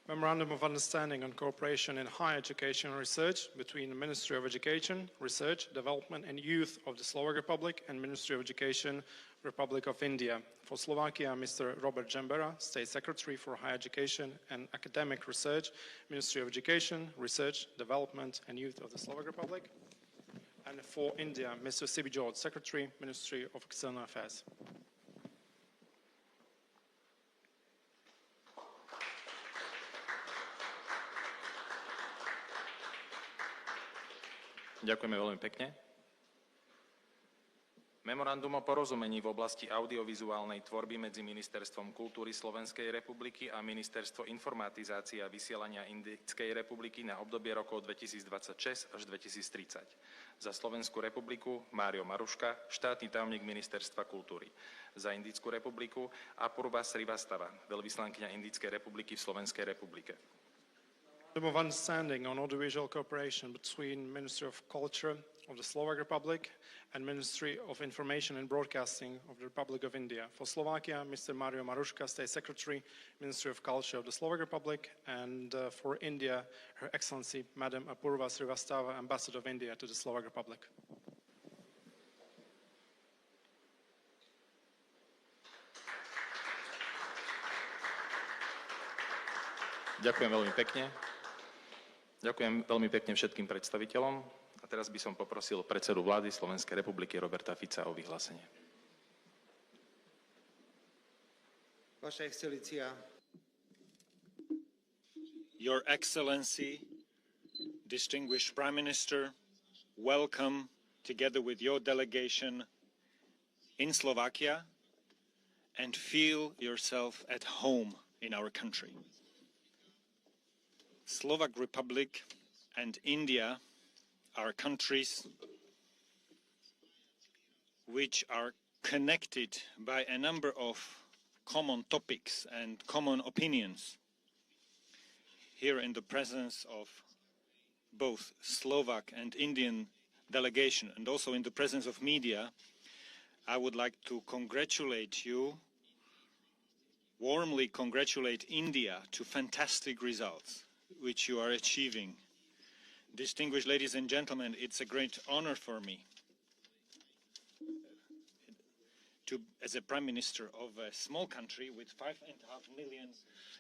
Memorandum of Understanding on Cooperation in Higher Education and Research between the Ministry of Education, Research, Development and Youth of the Slovak Republic and Ministry of Education, Republic of India. For Slovakia, Mr. Robert Jambera, State Secretary for Higher Education and Academic Research, Ministry of Education, Research, Development and Youth of the Slovak Republic. And for India, Mr. C.B. George, Secretary, Ministry of External Affairs. Ďakujeme veľmi pekne. Memorandum o porozumení v oblasti audiovizuálnej tvorby medzi Ministerstvom kultúry Slovenskej republiky a Ministerstvo informatizácie a vysielania Indickej republiky na obdobie rokov 2026 až 2030. Za Slovenskú republiku Mário Maruška, štátny tajomník Ministerstva kultúry. Za Indickú republiku Apurva Srivastava, veľvyslankyňa Indickej republiky v Slovenskej republike. Memorandum of Understanding on Audiovisual Cooperation between Ministry of Culture of the Slovak Republic and Ministry of Information and Broadcasting of the Republic of India. For Slovakia, Mr. Mário Maruška, State Secretary, Ministry of Culture of the Slovak Republic, and for India, Her Excellency, Madam Apurva Srivastava, Ambassador of India to the Slovak Republic. Ďakujem veľmi pekne. Ďakujem veľmi pekne všetkým predstaviteľom a teraz by som poprosil predsedu vlády Slovenskej republiky Roberta Fica o vyhlásenie. Vaša Excelencia. Your Excellency, distinguished Prime Minister, welcome together with your delegation in Slovakia and feel yourself at home in our country. Slovak Republic and India are countries which are connected by a number of common topics and common opinions. Here in the presence of both Slovak and Indian delegation and also in the presence of media, I would like to congratulate you, warmly congratulate India to fantastic results which you are achieving. Distinguished ladies and gentlemen, it's a great honor for me as a Prime Minister of a small country with 5.5 million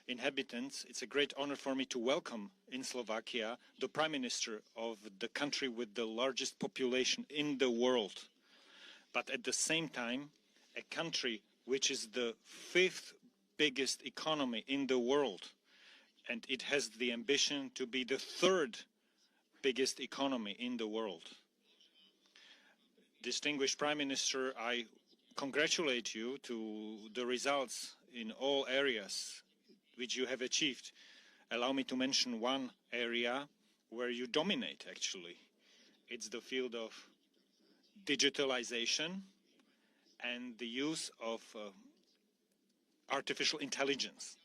inhabitants, it's a great honor for me to welcome in Slovakia the Prime Minister of the country with the largest population in the world. But at the same time, a country which is the 5th biggest economy in the world. And it has the ambition to be the 3rd biggest economy in the world. Distinguished Prime Minister, I congratulate you to the results in all areas which you have achieved. Allow me to mention one area where you dominate, actually. It's the field of digitalization and the use of artificial intelligence.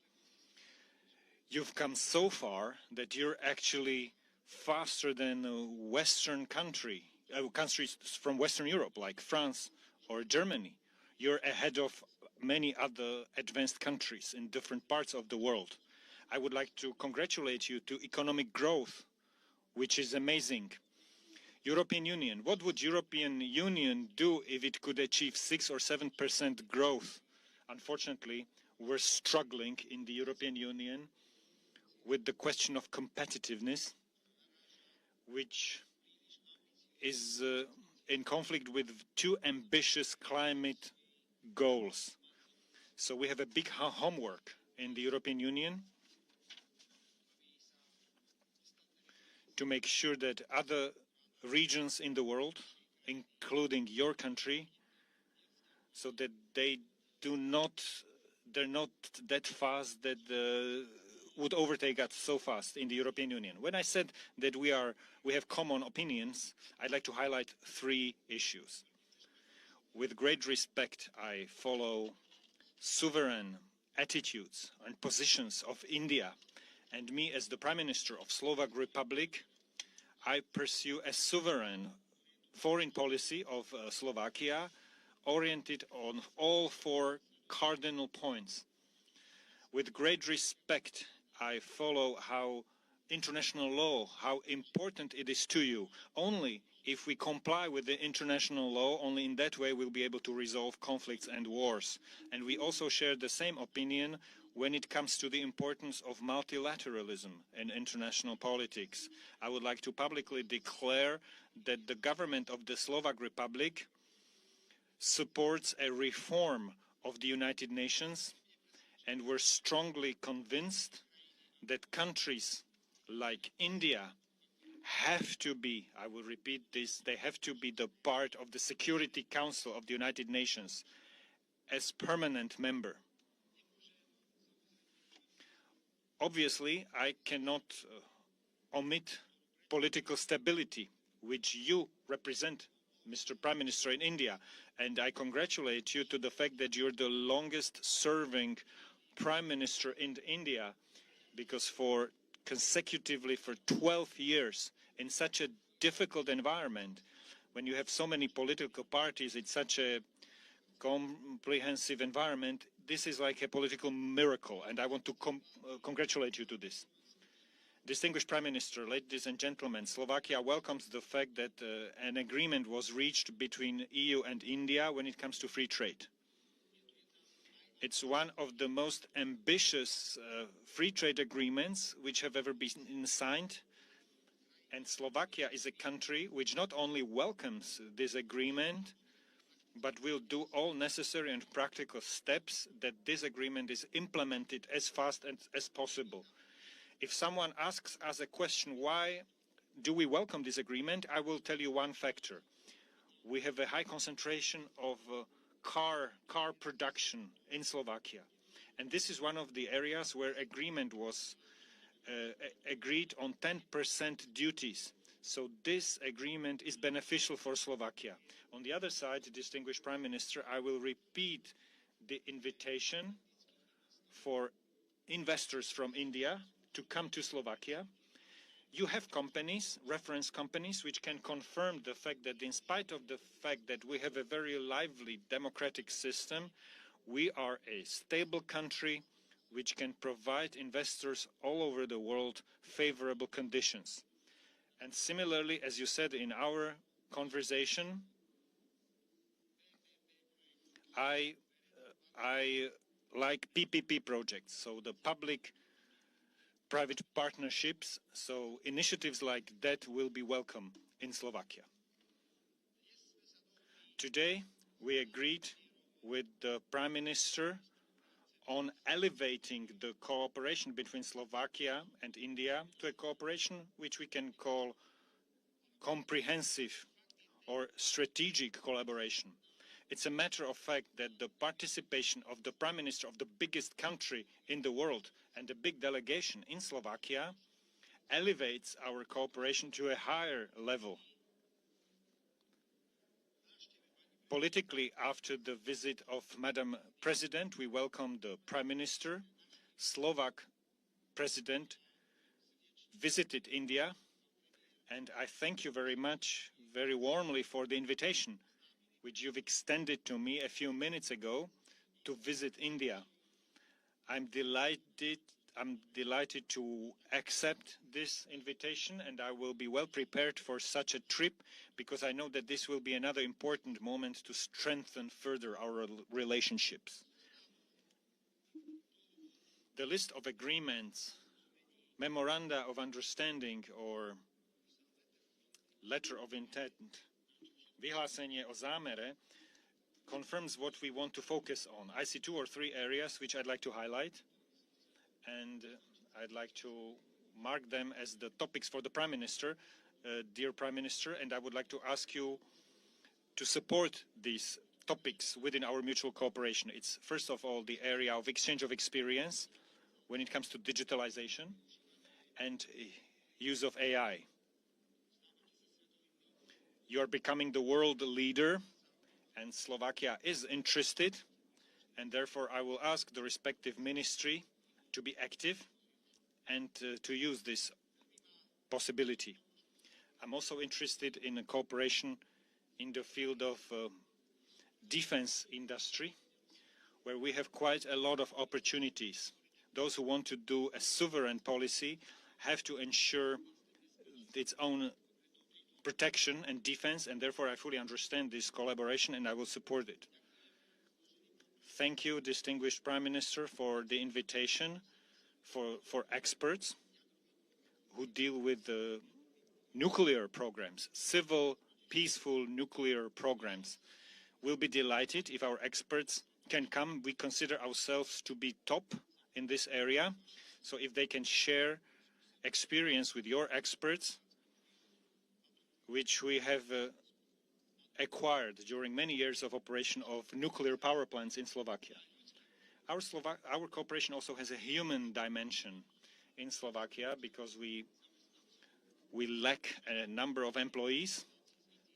You've come so far that you're actually faster than Western countries from Western Europe, like France or Germany. You're ahead of many other advanced countries in different parts of the world. I would like to congratulate you to economic growth, which is amazing. European Union, what would European Union do if it could achieve 6 or 7% growth? Unfortunately, we're struggling in the European Union with the question of competitiveness, which is in conflict with too ambitious climate goals. So we have a big homework in the European Union to make sure that other regions in the world, including your country, so that they're not that fast that would overtake us so fast in the European Union. When I said that we have common opinions, I'd like to highlight 3 issues. With great respect, I follow sovereign attitudes and positions of India, and me as the Prime Minister of Slovak Republic, I pursue a sovereign foreign policy of Slovakia oriented on all 4 cardinal points. With great respect, I follow how international law, how important it is to you. Only if we comply with the international law, only in that way we'll be able to resolve conflicts and wars. And we also share the same opinion when it comes to the importance of multilateralism in international politics. I would like to publicly declare that the government of the Slovak Republic supports a reform of the United Nations, and we're strongly convinced that countries like India have to be, I will repeat this, they have to be the part of the Security Council of the United Nations as permanent member. Obviously, I cannot omit political stability, which you represent, Mr. Prime Minister in India, and I congratulate you to the fact that you're the longest serving Prime Minister in India, because consecutively for 12 years in such a difficult environment, when you have so many political parties, it's such a comprehensive environment, this is like a political miracle, and I want to congratulate you to this. Distinguished Prime Minister, ladies and gentlemen, Slovakia welcomes the fact that an agreement was reached between EU and India when it comes to free trade. It's one of the most ambitious free trade agreements which have ever been signed. And Slovakia is a country which not only welcomes this agreement, but will do all necessary and practical steps that this agreement is implemented as fast as possible. If someone asks us a question, why do we welcome this agreement, I will tell you one factor. We have a high concentration of car production in Slovakia. And this is one of the areas where agreement was agreed on 10% duties. So this agreement is beneficial for Slovakia. On the other side, distinguished Prime Minister, I will repeat the invitation for investors from India to come to Slovakia. You have companies, reference companies, which can confirm the fact that in spite of the fact that we have a very lively democratic system, we are a stable country which can provide investors all over the world favorable conditions. And similarly, as you said in our conversation, I like PPP projects, so the public-private partnerships, so initiatives like that will be welcome in Slovakia. Today, we agreed with the Prime Minister on elevating the cooperation between Slovakia and India to a cooperation which we can call comprehensive or strategic collaboration. It's a matter of fact that the participation of the Prime Minister of the biggest country in the world and a big delegation in Slovakia elevates our cooperation to a higher level. Politically, after the visit of Madam President, we welcome the Prime Minister. Slovak President visited India, and I thank you very much, very warmly for the invitation which you've extended to me a few minutes ago to visit India. I'm delighted to accept this invitation, and I will be well prepared for such a trip because I know that this will be another important moment to strengthen further our relationships. The list of agreements, memoranda of understanding or letter of intent, vyhlásenie o zámere, confirms what we want to focus on. I see 2 or 3 areas which I'd like to highlight, and I'd like to mark them as the topics for the Prime Minister, dear Prime Minister, and I would like to ask you to support these topics within our mutual cooperation. It's first of all the area of exchange of experience when it comes to digitalization and use of AI. You are becoming the world leader, and Slovakia is interested, and therefore I will ask the respective ministry to be active and to use this possibility. I'm also interested in a cooperation in the field of defense industry, where we have quite a lot of opportunities. those who want to do a sovereign policy have to ensure its own protection and defense, and therefore I fully understand this collaboration and I will support it. Thank you, distinguished Prime Minister, for the invitation for experts who deal with the nuclear programs, civil, peaceful nuclear programs. We'll be delighted if our experts can come. We consider ourselves to be top in this area, so if they can share experience with your experts, which we have acquired during many years of operation of nuclear power plants in Slovakia. Our cooperation also has a human dimension in Slovakia because we lack a number of employees.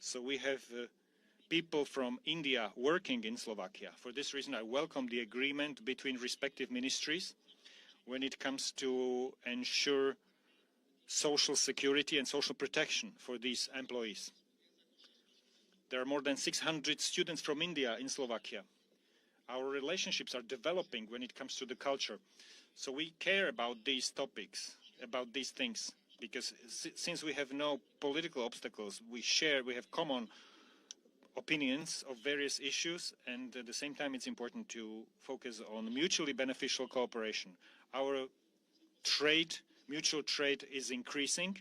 So we have people from India working in Slovakia. For this reason, I welcome the agreement between respective ministries when it comes to ensure social security and social protection for these employees. There are more than 600 students from India in Slovakia. Our relationships are developing when it comes to the culture. So we care about these topics, about these things, because since we have no political obstacles, we have common opinions of various issues, and at the same time it's important to focus on mutually beneficial cooperation. Our mutual trade is increasing.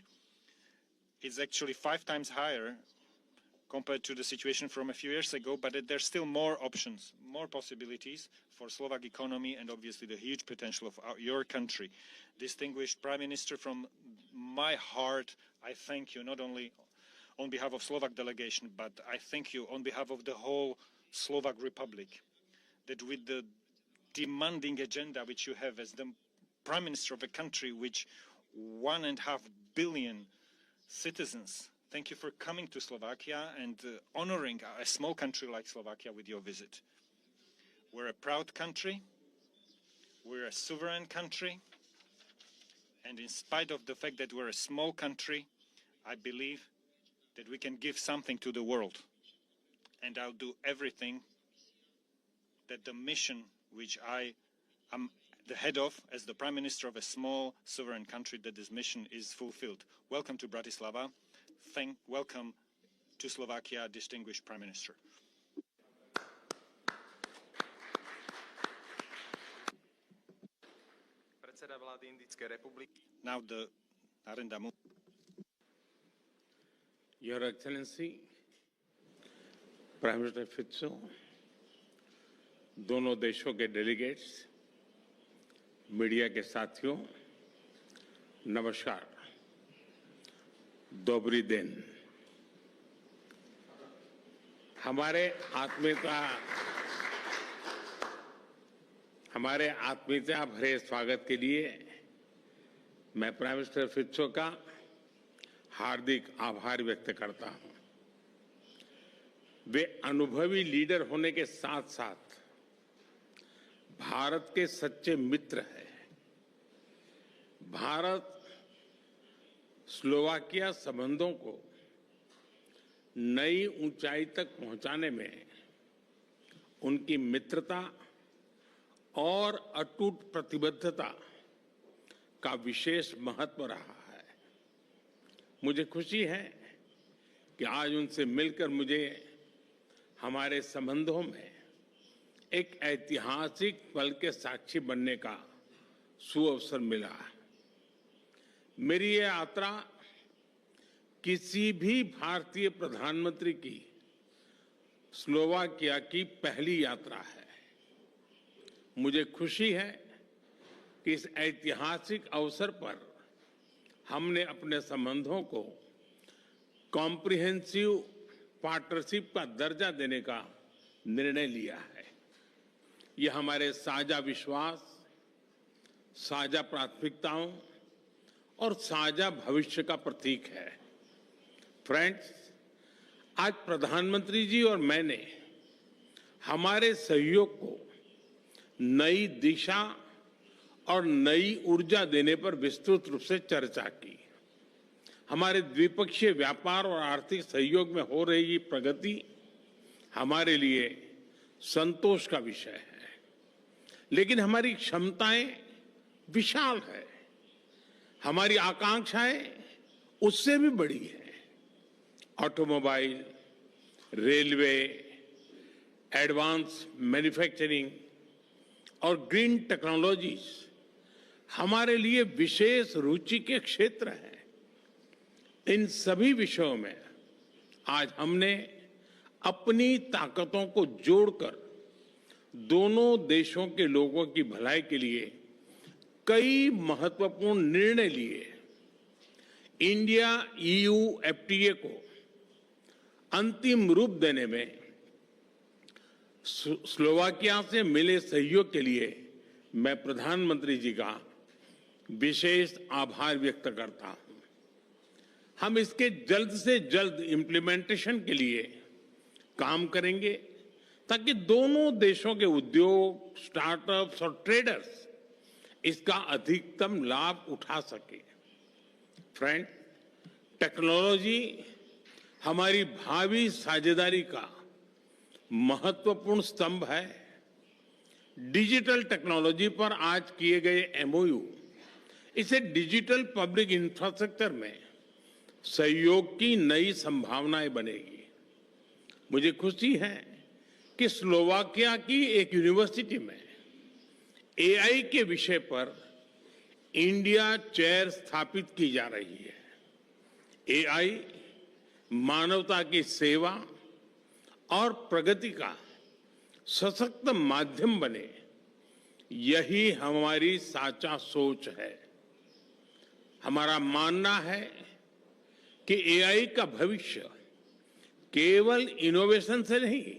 It's actually 5 times higher compared to the situation from a few years ago, but there's still more options, more possibilities for Slovak economy and obviously the huge potential of your country. Distinguished Prime Minister, from my heart, I thank you not only on behalf of Slovak delegation, but I thank you on behalf of the whole Slovak Republic, that with the demanding agenda which you have as the Prime Minister of a country which 1.5 billion citizens, thank you for coming to Slovakia and honoring a small country like Slovakia with your visit. We're a proud country, we're a sovereign country, and in spite of the fact that we're a small country, I believe that we can give something to the world. And I'll do everything that the mission which I am the head of, as the Prime Minister of a small sovereign country, that this mission is fulfilled. Welcome to Bratislava. Welcome to Slovakia, distinguished Prime Minister. Predseda vlády Indickej republiky. Now the Narendra Modi. Your Excellency, Prime Minister Fico, दोनों देशों के delegates, media के साथियों, नमस्कार, दोबरी दिन। हमारे आत्मीयता भरे स्वागत के लिए मैं प्राइम मिनिस्टर फिट्सो का हार्दिक आभार व्यक्त करता हूं। वे अनुभवी लीडर होने के साथ साथ भारत के सच्चे मित्र हैं। भारत स्लोवाकिया संबंधों को नई ऊंचाई तक पहुंचाने में उनकी मित्रता और अटूट प्रतिबद्धता का विशेष महत्व रहा है। मुझे खुशी है कि आज उनसे मिलकर मुझे हमारे संबंधों में एक ऐतिहासिक पल के साक्षी बनने का सुअवसर मिला। मेरी ये यात्रा किसी भी भारतीय प्रधानमंत्री की स्लोवाकिया की पहली यात्रा है। मुझे खुशी है कि इस ऐतिहासिक अवसर पर हमने अपने संबंधों को कॉम्प्रिहेंसिव पार्टनरशिप का दर्जा देने का निर्णय लिया है। यह हमारे साझा विश्वास, साझा प्राथमिकताओं और साझा भविष्य का प्रतीक है। फ्रेंड्स, आज प्रधानमंत्री जी और मैंने हमारे सहयोग को नई दिशा और नई ऊर्जा देने पर विस्तृत रूप से चर्चा की। हमारे द्विपक्षीय व्यापार और आर्थिक सहयोग में हो रही प्रगति हमारे लिए संतोष का विषय है, लेकिन हमारी क्षमताएं विशाल है, हमारी आकांक्षाएं उससे भी बड़ी है। ऑटोमोबाइल, रेलवे, एडवांस मैन्युफैक्चरिंग और ग्रीन टेक्नोलॉजीज हमारे लिए विशेष रुचि के क्षेत्र हैं। इन सभी विषयों में आज हमने अपनी ताकतों को जोड़कर दोनों देशों के लोगों की भलाई के लिए कई महत्वपूर्ण निर्णय लिए। इंडिया ईयू एफटीए को अंतिम रूप देने में स्लोवाकिया से मिले सहयोग के लिए मैं प्रधानमंत्री जी का विशेष आभार व्यक्त करता हूं। हम इसके जल्द से जल्द इम्प्लीमेंटेशन के लिए काम करेंगे ताकि दोनों देशों के उद्योग, स्टार्टअप्स और ट्रेडर्स इसका अधिकतम लाभ उठा सके। फ्रेंड, टेक्नोलॉजी हमारी भावी साझेदारी का महत्वपूर्ण स्तंभ है। डिजिटल टेक्नोलॉजी पर आज किए गए एमओयू इसे डिजिटल पब्लिक इंफ्रास्ट्रक्चर में सहयोग की नई संभावनाएं बनेगी। मुझे खुशी है कि स्लोवाकिया की एक यूनिवर्सिटी में एआई के विषय पर इंडिया चेयर स्थापित की जा रही है। एआई मानवता की सेवा और प्रगति का सशक्त माध्यम बने, यही हमारी साचा सोच है। हमारा मानना है कि एआई का भविष्य केवल इनोवेशन से नहीं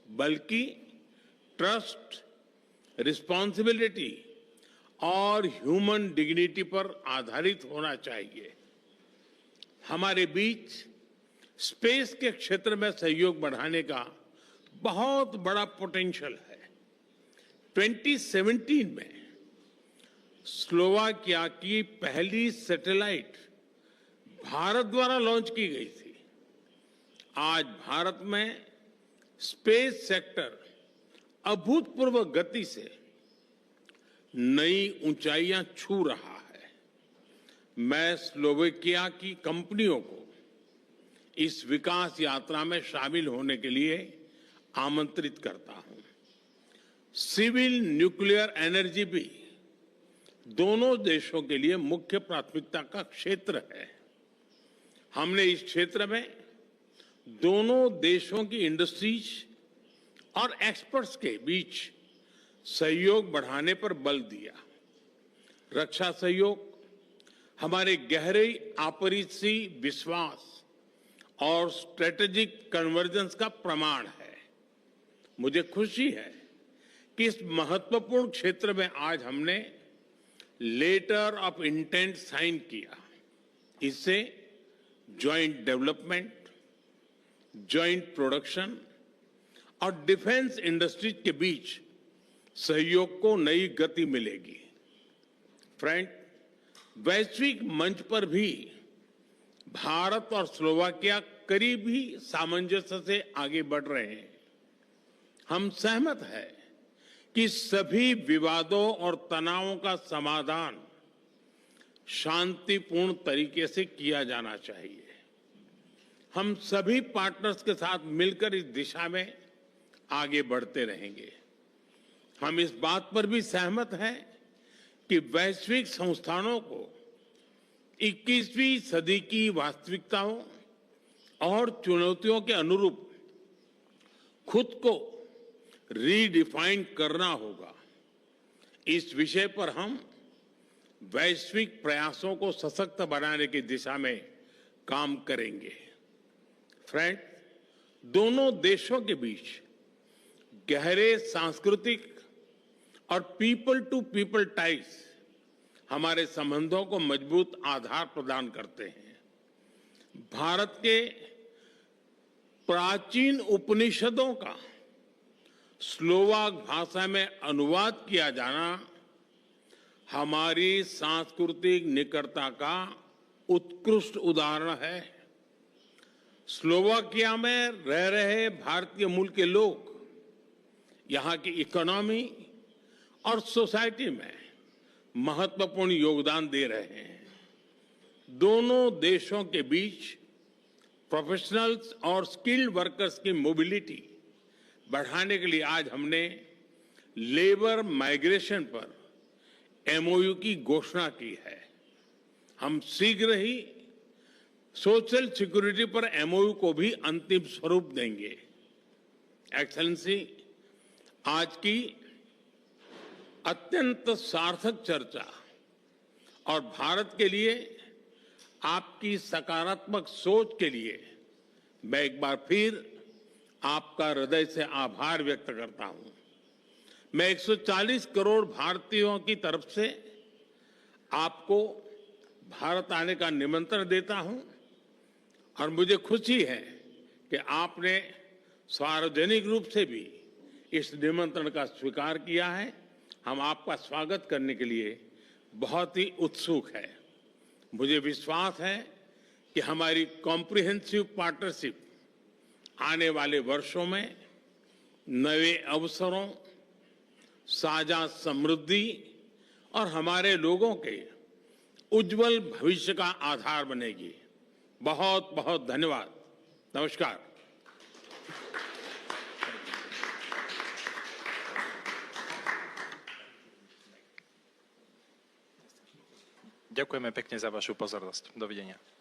बल्कि ट्रस्ट, रिस्पॉन्सिबिलिटी और ह्यूमन डिग्निटी पर आधारित होना चाहिए। हमारे बीच स्पेस के क्षेत्र में सहयोग बढ़ाने का बहुत बड़ा पोटेंशियल है। 2017 में स्लोवाकिया की पहली सैटेलाइट भारत द्वारा लॉन्च की गई थी। आज भारत में स्पेस सेक्टर अभूतपूर्व गति से नई ऊंचाइयां छू रहा है। मैं स्लोवाकिया की कंपनियों को इस विकास यात्रा में शामिल होने के लिए आमंत्रित करता हूं। सिविल न्यूक्लियर एनर्जी भी दोनों देशों के लिए मुख्य प्राथमिकता का क्षेत्र है। हमने इस क्षेत्र में दोनों देशों की इंडस्ट्रीज और एक्सपर्ट्स के बीच सहयोग बढ़ाने पर बल दिया। रक्षा सहयोग हमारे गहरे आपसी विश्वास और स्ट्रेटेजिक कन्वर्जेंस का प्रमाण है। मुझे खुशी है कि इस महत्वपूर्ण क्षेत्र में आज हमने लेटर ऑफ इंटेंट साइन किया। इससे ज्वाइंट डेवलपमेंट, ज्वाइंट प्रोडक्शन और डिफेंस इंडस्ट्रीज के बीच सहयोग को नई गति मिलेगी। फ्रेंड, वैश्विक मंच पर भी भारत और स्लोवाकिया करीब ही सामंजस्य से आगे बढ़ रहे हैं। हम सहमत हैं कि सभी विवादों और तनावों का समाधान शांतिपूर्ण तरीके से किया जाना चाहिए। हम सभी पार्टनर्स के साथ मिलकर इस दिशा में आगे बढ़ते रहेंगे। हम इस बात पर भी सहमत हैं कि वैश्विक संस्थानों को 21वीं सदी की वास्तविकताओं और चुनौतियों के अनुरूप खुद को रीडिफाइन करना होगा। इस विषय पर हम वैश्विक प्रयासों को सशक्त बनाने की दिशा में काम करेंगे। फ्रेंड, दोनों देशों के बीच गहरे सांस्कृतिक और पीपल टू पीपल टाइज हमारे संबंधों को मजबूत आधार प्रदान करते हैं। भारत के प्राचीन उपनिषदों का स्लोवाक भाषा में अनुवाद किया जाना हमारी सांस्कृतिक निकटता का उत्कृष्ट उदाहरण है। स्लोवाकिया में रह रहे भारतीय मूल के लोग यहां की इकोनॉमी और सोसाइटी में महत्वपूर्ण योगदान दे रहे हैं। दोनों देशों के बीच प्रोफेशनल्स और स्किल्ड वर्कर्स की मोबिलिटी बढ़ाने के लिए आज हमने लेबर माइग्रेशन पर एमओयू की घोषणा की है। हम शीघ्र ही सोशल सिक्योरिटी पर एमओयू को भी अंतिम स्वरूप देंगे। एक्सेलेंसी, आज की अत्यंत सार्थक चर्चा और भारत के लिए आपकी सकारात्मक सोच के लिए मैं एक बार फिर आपका हृदय से आभार व्यक्त करता हूं। मैं 140 करोड़ भारतीयों की तरफ से आपको भारत आने का निमंत्रण देता हूं और मुझे खुशी है कि आपने सार्वजनिक रूप से भी इस निमंत्रण का स्वीकार किया है। हम आपका स्वागत करने के लिए बहुत ही उत्सुक है। मुझे विश्वास है कि हमारी कॉम्प्रिहेंसिव पार्टनरशिप आने वाले वर्षों में नए अवसरों, साझा समृद्धि और हमारे लोगों के उज्जवल भविष्य का आधार बनेगी। बहुत बहुत धन्यवाद। नमस्कार। Ďakujeme pekne za vašu pozornosť. Dovidenia.